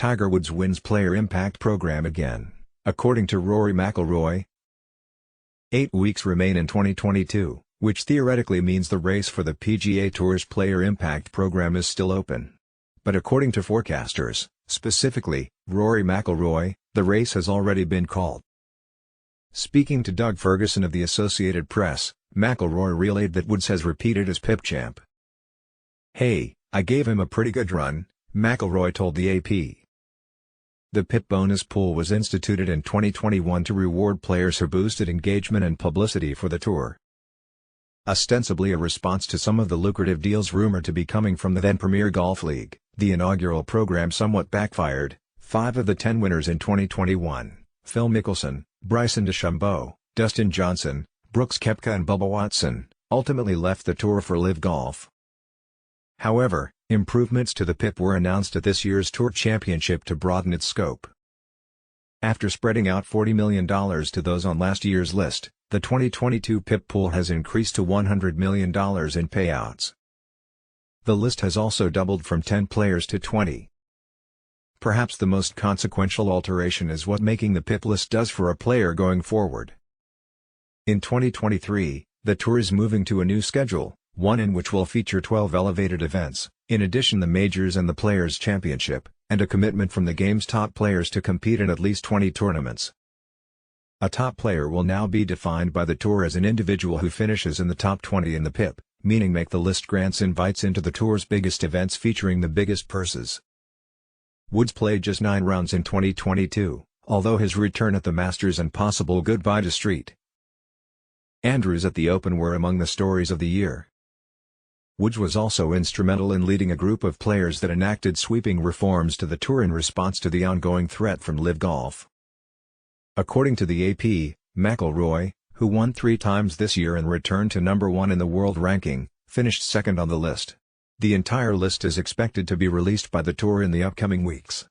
Tiger Woods wins Player Impact Program again, according to Rory McIlroy. 8 weeks remain in 2022, which theoretically means the race for the PGA Tour's Player Impact Program is still open. But according to forecasters, specifically, Rory McIlroy, the race has already been called. Speaking to Doug Ferguson of the Associated Press, McIlroy relayed that Woods has repeated as PIP champ. "Hey, I gave him a pretty good run," McIlroy told the AP. The PIP bonus pool was instituted in 2021 to reward players who boosted engagement and publicity for the tour. Ostensibly a response to some of the lucrative deals rumored to be coming from the then Premier Golf League, the inaugural program somewhat backfired. 5 of the 10 winners in 2021, Phil Mickelson, Bryson DeChambeau, Dustin Johnson, Brooks Koepka and Bubba Watson, ultimately left the tour for LIV Golf. However, improvements to the PIP were announced at this year's Tour Championship to broaden its scope. After spreading out $40 million to those on last year's list, the 2022 PIP pool has increased to $100 million in payouts. The list has also doubled from 10 players to 20. Perhaps the most consequential alteration is what making the PIP list does for a player going forward. In 2023, the tour is moving to a new schedule, one in which will feature 12 elevated events, in addition the Majors and the Players' Championship, and a commitment from the game's top players to compete in at least 20 tournaments. A top player will now be defined by the tour as an individual who finishes in the top 20 in the PIP, meaning Make the List grants invites into the tour's biggest events featuring the biggest purses. Woods played just 9 rounds in 2022, although his return at the Masters and possible goodbye to Street Andrews at the Open were among the stories of the year. Woods was also instrumental in leading a group of players that enacted sweeping reforms to the tour in response to the ongoing threat from LIV Golf. According to the AP, McIlroy, who won 3 times this year and returned to number 1 in the world ranking, finished second on the list. The entire list is expected to be released by the tour in the upcoming weeks.